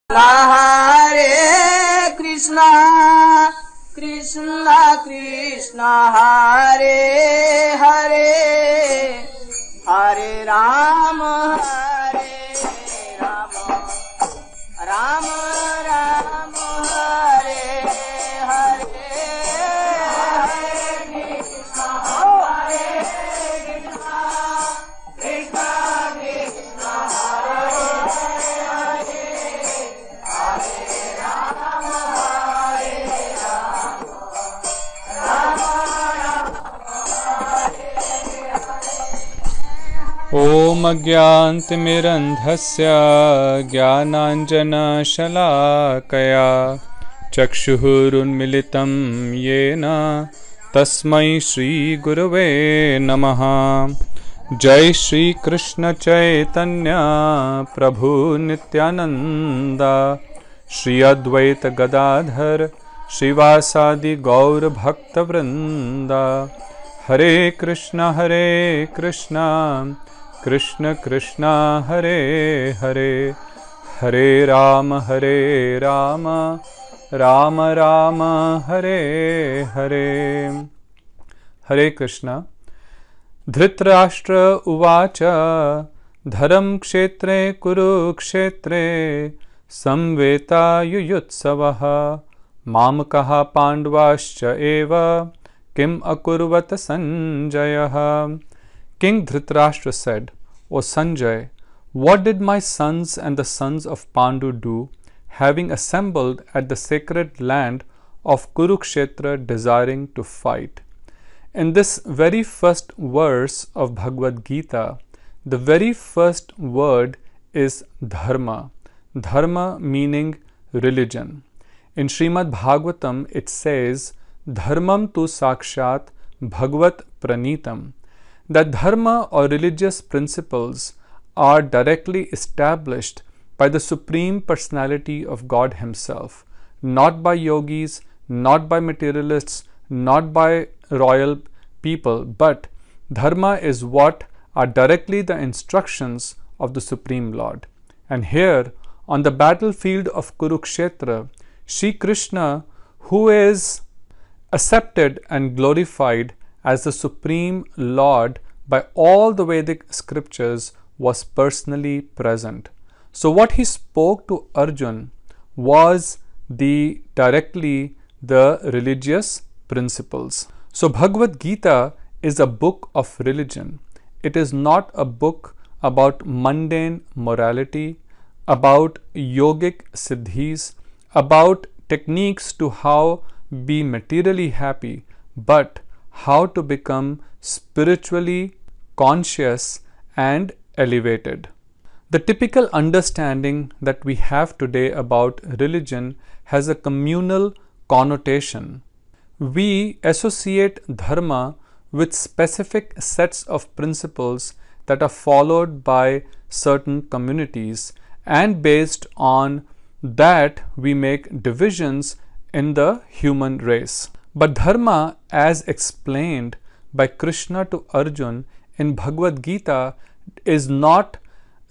Hare Krishna, Krishna Krishna Hare Hare, Hare Rama, Rama Rama, Hare Hare, Hare Krishna, Hare Krishna, Krishna Krishna, Hare Hare, Hare Rama, Rama Rama, Om Agyantimirandhasya Jnananjanashalakaya Chakshurunmilitam Yena Tasmai Shri Gurave Namaha. Jai Shri Krishna Chaitanya Prabhu Nityananda Shri Advaita Gadadhar Shivasadi Gaur Bhakta Vrinda. Hare Krishna Krishna Krishna Hare Hare, Hare Rama Rama Rama Hare Hare. Hare Krishna. Dhritarashtra Uvacha Dharam Kshetre Kurukshetre Samveta Yuyutsavaha Mamakaha Pandvascha Eva Kim Akurvata Sanjaya. King Dhritarashtra said, O Sanjay, what did my sons and the sons of Pandu do, having assembled at the sacred land of Kurukshetra desiring to fight? In this very first verse of Bhagavad Gita, the very first word is dharma. Dharma meaning religion. In Srimad Bhagavatam it says, Dharmam tu sakshat bhagavat pranitam, that dharma or religious principles are directly established by the Supreme Personality of God Himself, not by yogis, not by materialists, not by royal people, but dharma is what are directly the instructions of the Supreme Lord. And here, on the battlefield of Kurukshetra, Shri Krishna, who is accepted and glorified as the Supreme Lord by all the Vedic scriptures, was personally present. So what he spoke to Arjun was directly the religious principles. So Bhagavad Gita is a book of religion. It is not a book about mundane morality, about yogic siddhis, about techniques to how be materially happy, but how to become spiritually conscious and elevated. The typical understanding that we have today about religion has a communal connotation. We associate dharma with specific sets of principles that are followed by certain communities, and based on that we make divisions in the human race. But dharma, as explained by Krishna to Arjun in Bhagavad Gita, is not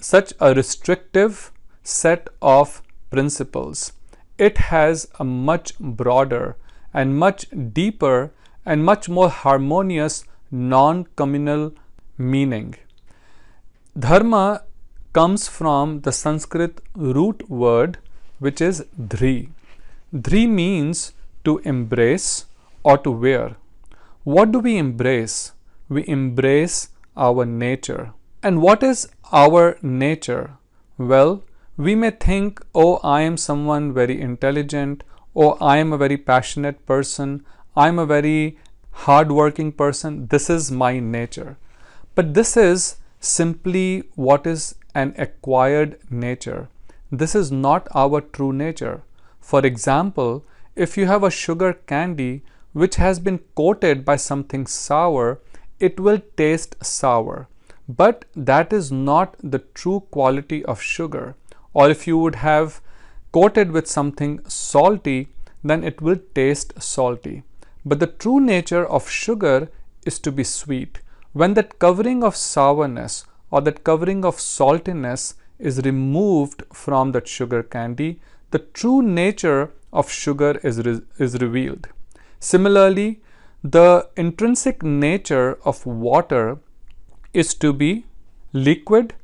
such a restrictive set of principles. It has a much broader and much deeper and much more harmonious non-communal meaning. Dharma comes from the Sanskrit root word which is dhri. Dhri means to embrace or to wear. What do we embrace? We embrace our nature. And what is our nature? Well, we may think, oh, I am someone very intelligent, oh, I am a very passionate person, I am a very hardworking person, this is my nature. But this is simply what is an acquired nature. This is not our true nature. For example, if you have a sugar candy which has been coated by something sour, it will taste sour. But that is not the true quality of sugar. Or if you would have coated with something salty, then it will taste salty. But the true nature of sugar is to be sweet. When that covering of sourness or that covering of saltiness is removed from that sugar candy, the true nature of sugar is revealed. Similarly, the intrinsic nature of water is to be liquid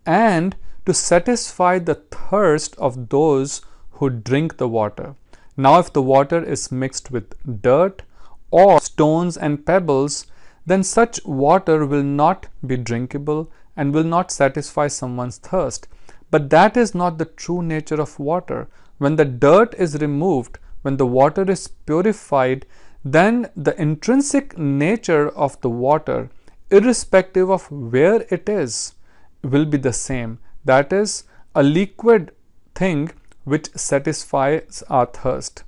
and to satisfy the thirst of those who drink the water. Now, if the water is mixed with dirt or stones and pebbles, then such water will not be drinkable and will not satisfy someone's thirst. But that is not the true nature of water. When the dirt is removed, when the water is purified, then the intrinsic nature of the water, irrespective of where it is, will be the same. That is a liquid thing which satisfies our thirst.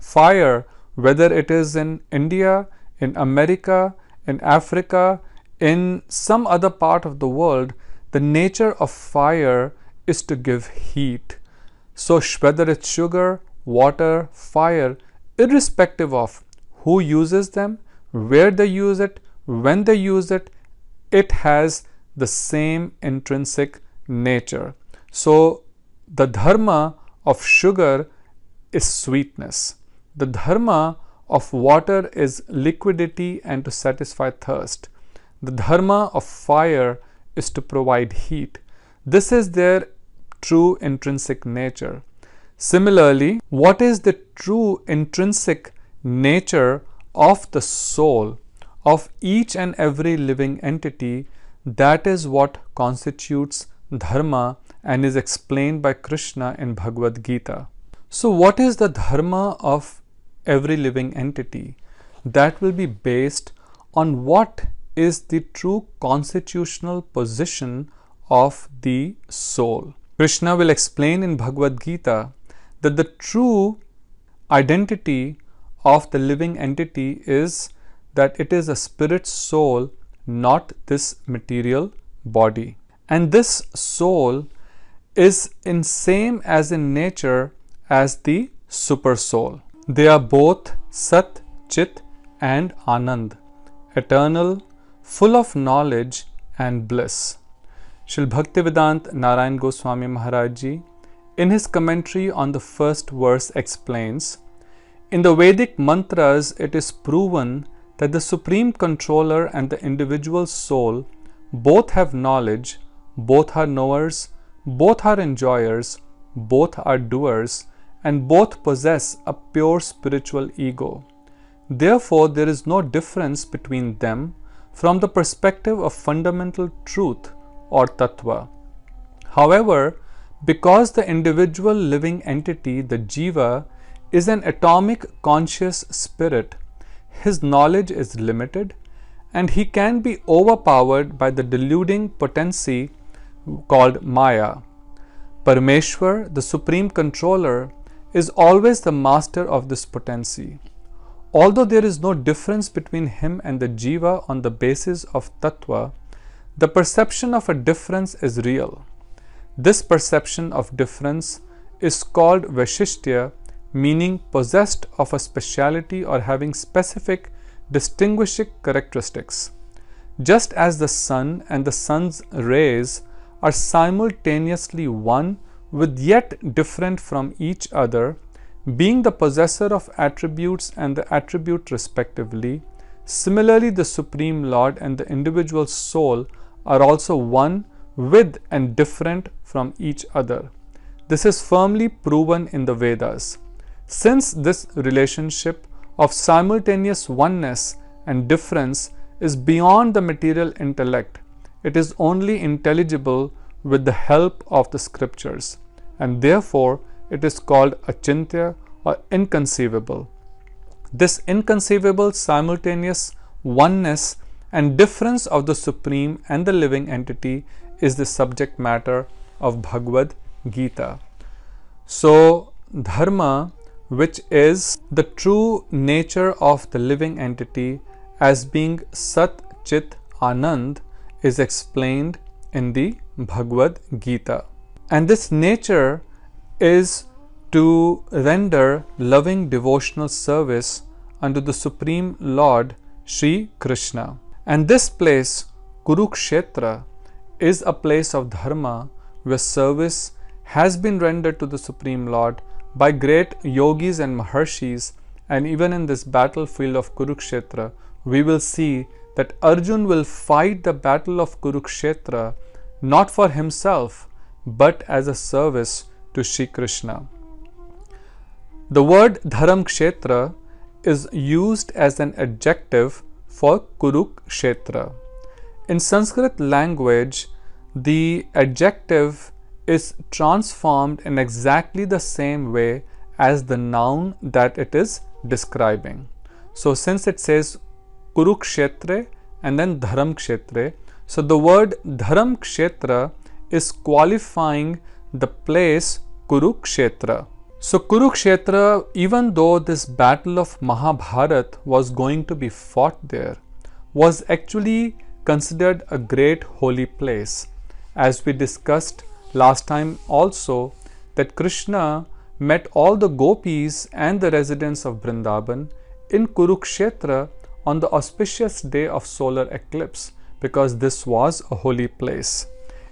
Fire, whether it is in India, in America, in Africa, in some other part of the world, the nature of fire is to give heat. So whether it's sugar, water, fire, irrespective of who uses them, where they use it, when they use it, it has the same intrinsic nature. So the dharma of sugar is sweetness. The dharma of water is liquidity and to satisfy thirst. The dharma of fire is to provide heat. This is their true intrinsic nature. Similarly, what is the true intrinsic nature of the soul of each and every living entity? That is what constitutes dharma and is explained by Krishna in Bhagavad Gita. So what is the dharma of every living entity? That will be based on what is the true constitutional position of the soul. Krishna will explain in Bhagavad Gita that the true identity of the living entity is that it is a spirit soul, not this material body. And this soul is in same as in nature as the super soul. They are both Sat, Chit and Anand, eternal, full of knowledge and bliss. Srila Bhaktivedanta Narayan Goswami Maharaj Ji, in his commentary on the first verse, explains, in the Vedic mantras, it is proven that the Supreme Controller and the individual soul both have knowledge, both are knowers, both are enjoyers, both are doers, and both possess a pure spiritual ego. Therefore, there is no difference between them from the perspective of fundamental truth or tattva. However, because the individual living entity, the jiva, is an atomic conscious spirit, his knowledge is limited and he can be overpowered by the deluding potency called Maya. Parameshwar, the Supreme Controller, is always the master of this potency. Although there is no difference between him and the jiva on the basis of tattva, the perception of a difference is real. This perception of difference is called Vaishishtya, meaning possessed of a speciality or having specific distinguishing characteristics. Just as the sun and the sun's rays are simultaneously one with yet different from each other, being the possessor of attributes and the attribute respectively, similarly the Supreme Lord and the individual soul are also one with and different from each other. This is firmly proven in the Vedas. Since this relationship of simultaneous oneness and difference is beyond the material intellect, it is only intelligible with the help of the scriptures, and therefore it is called achintya or inconceivable. This inconceivable simultaneous oneness and difference of the Supreme and the living entity is the subject matter of Bhagavad Gita. So, dharma, which is the true nature of the living entity as being Sat, Chit, Anand, is explained in the Bhagavad Gita. And this nature is to render loving devotional service unto the Supreme Lord Sri Krishna. And this place, Kurukshetra, is a place of dharma where service has been rendered to the Supreme Lord by great yogis and maharshis, and even in this battlefield of Kurukshetra, we will see that Arjun will fight the battle of Kurukshetra not for himself, but as a service to Shri Krishna. The word Dharamkshetra is used as an adjective for Kurukshetra. In Sanskrit language, the adjective is transformed in exactly the same way as the noun that it is describing. So since it says Kurukshetre and then Dharamkshetre, so the word Dharamkshetra is qualifying the place Kurukshetra. So Kurukshetra, even though this battle of Mahabharat was going to be fought there, was actually considered a great holy place. As we discussed last time also, that Krishna met all the gopis and the residents of Vrindavan in Kurukshetra on the auspicious day of solar eclipse, because this was a holy place.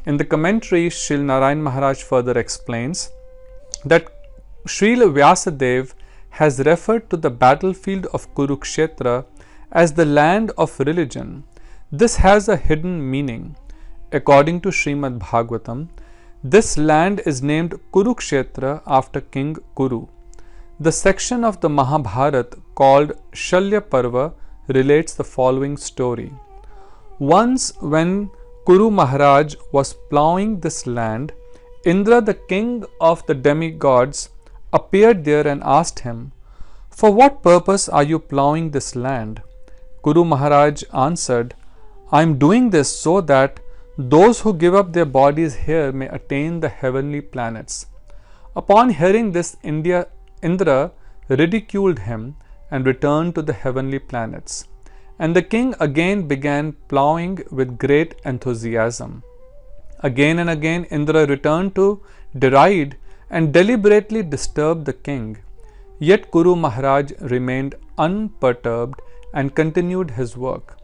In the commentary, Srila Narayan Maharaj further explains that Srila Vyasadeva has referred to the battlefield of Kurukshetra as the land of religion. This has a hidden meaning. According to Srimad Bhagavatam, this land is named Kurukshetra after King Kuru. The section of the Mahabharata called Shalya Parva relates the following story. Once when Kuru Maharaj was plowing this land, Indra, the king of the demigods, appeared there and asked him, "For what purpose are you plowing this land?" Kuru Maharaj answered, "I am doing this so that those who give up their bodies here may attain the heavenly planets." Upon hearing this, Indra ridiculed him and returned to the heavenly planets. And the king again began plowing with great enthusiasm. Again and again Indra returned to deride and deliberately disturb the king. Yet Kuru Maharaj remained unperturbed and continued his work.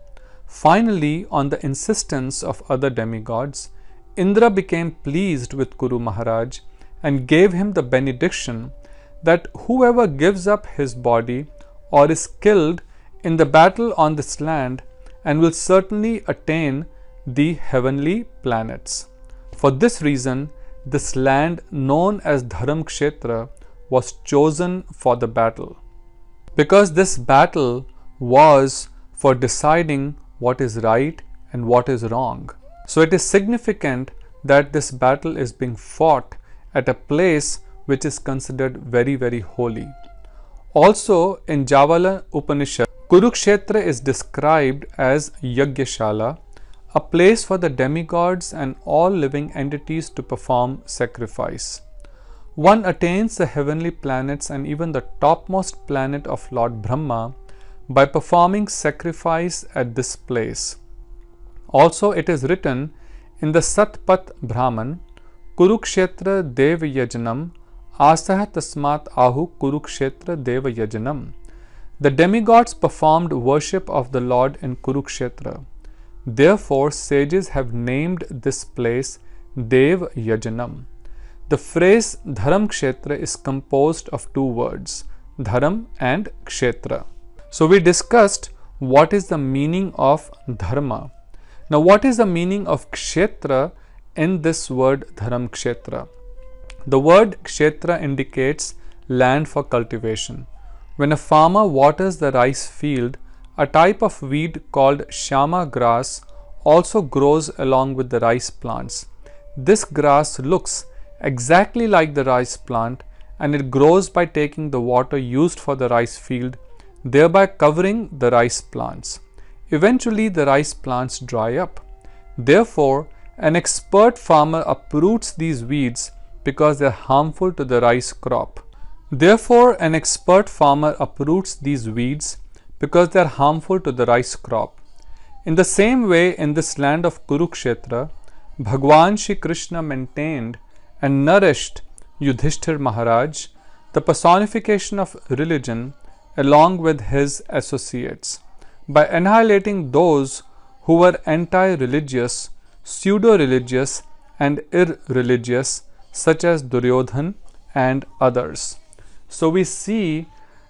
Finally, on the insistence of other demigods, Indra became pleased with Kuru Maharaj and gave him the benediction that whoever gives up his body or is killed in the battle on this land and will certainly attain the heavenly planets. For this reason, this land known as Dharamkshetra was chosen for the battle, because this battle was for deciding what is right and what is wrong. So it is significant that this battle is being fought at a place which is considered very, very holy. Also in Javala Upanishad, Kurukshetra is described as Yagyashala, a place for the demigods and all living entities to perform sacrifice. One attains the heavenly planets and even the topmost planet of Lord Brahma by performing sacrifice at this place. Also it is written in the Satpat Brahman, Kurukshetra Dev Yajanam Asah Tasmat Ahu Kurukshetra Deva Yajanam. The demigods performed worship of the Lord in Kurukshetra. Therefore, sages have named this place Dev Yajanam. The phrase Dharamkshetra is composed of two words, Dharam and Kshetra. So we discussed what is the meaning of Dharma. Now what is the meaning of Kshetra in this word Dharamkshetra? The word Kshetra indicates land for cultivation. When a farmer waters the rice field, a type of weed called Shama grass also grows along with the rice plants. This grass looks exactly like the rice plant and it grows by taking the water used for the rice field, thereby covering the rice plants. Eventually the rice plants dry up. Therefore, an expert farmer uproots these weeds because they are harmful to the rice crop. Therefore, an expert farmer uproots these weeds because they are harmful to the rice crop. In the same way, in this land of Kurukshetra, Bhagwan Shri Krishna maintained and nourished Yudhishthir Maharaj, the personification of religion, along with his associates, by annihilating those who were anti-religious, pseudo-religious and irreligious, such as Duryodhan and others. So we see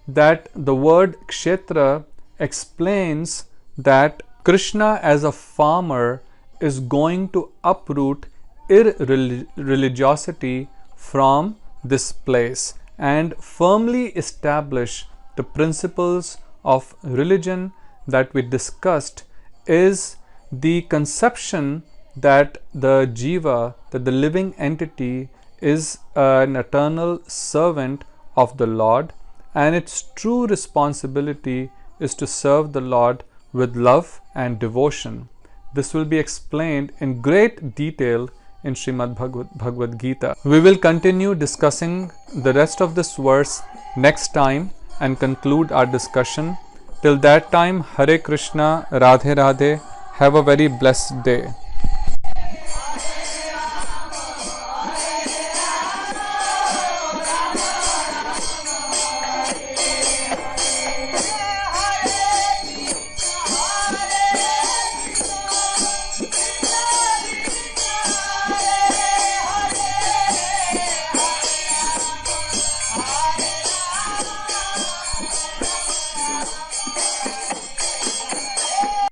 that the word kshetra explains that Krishna as a farmer is going to uproot irreligiosity from this place and firmly establish the principles of religion that we discussed is the conception that the jiva, that the living entity is an eternal servant of the Lord, and its true responsibility is to serve the Lord with love and devotion. This will be explained in great detail in Srimad Bhagavad Gita. We will continue discussing the rest of this verse next time and conclude our discussion. Till that time, Hare Krishna, Radhe Radhe. Have a very blessed day.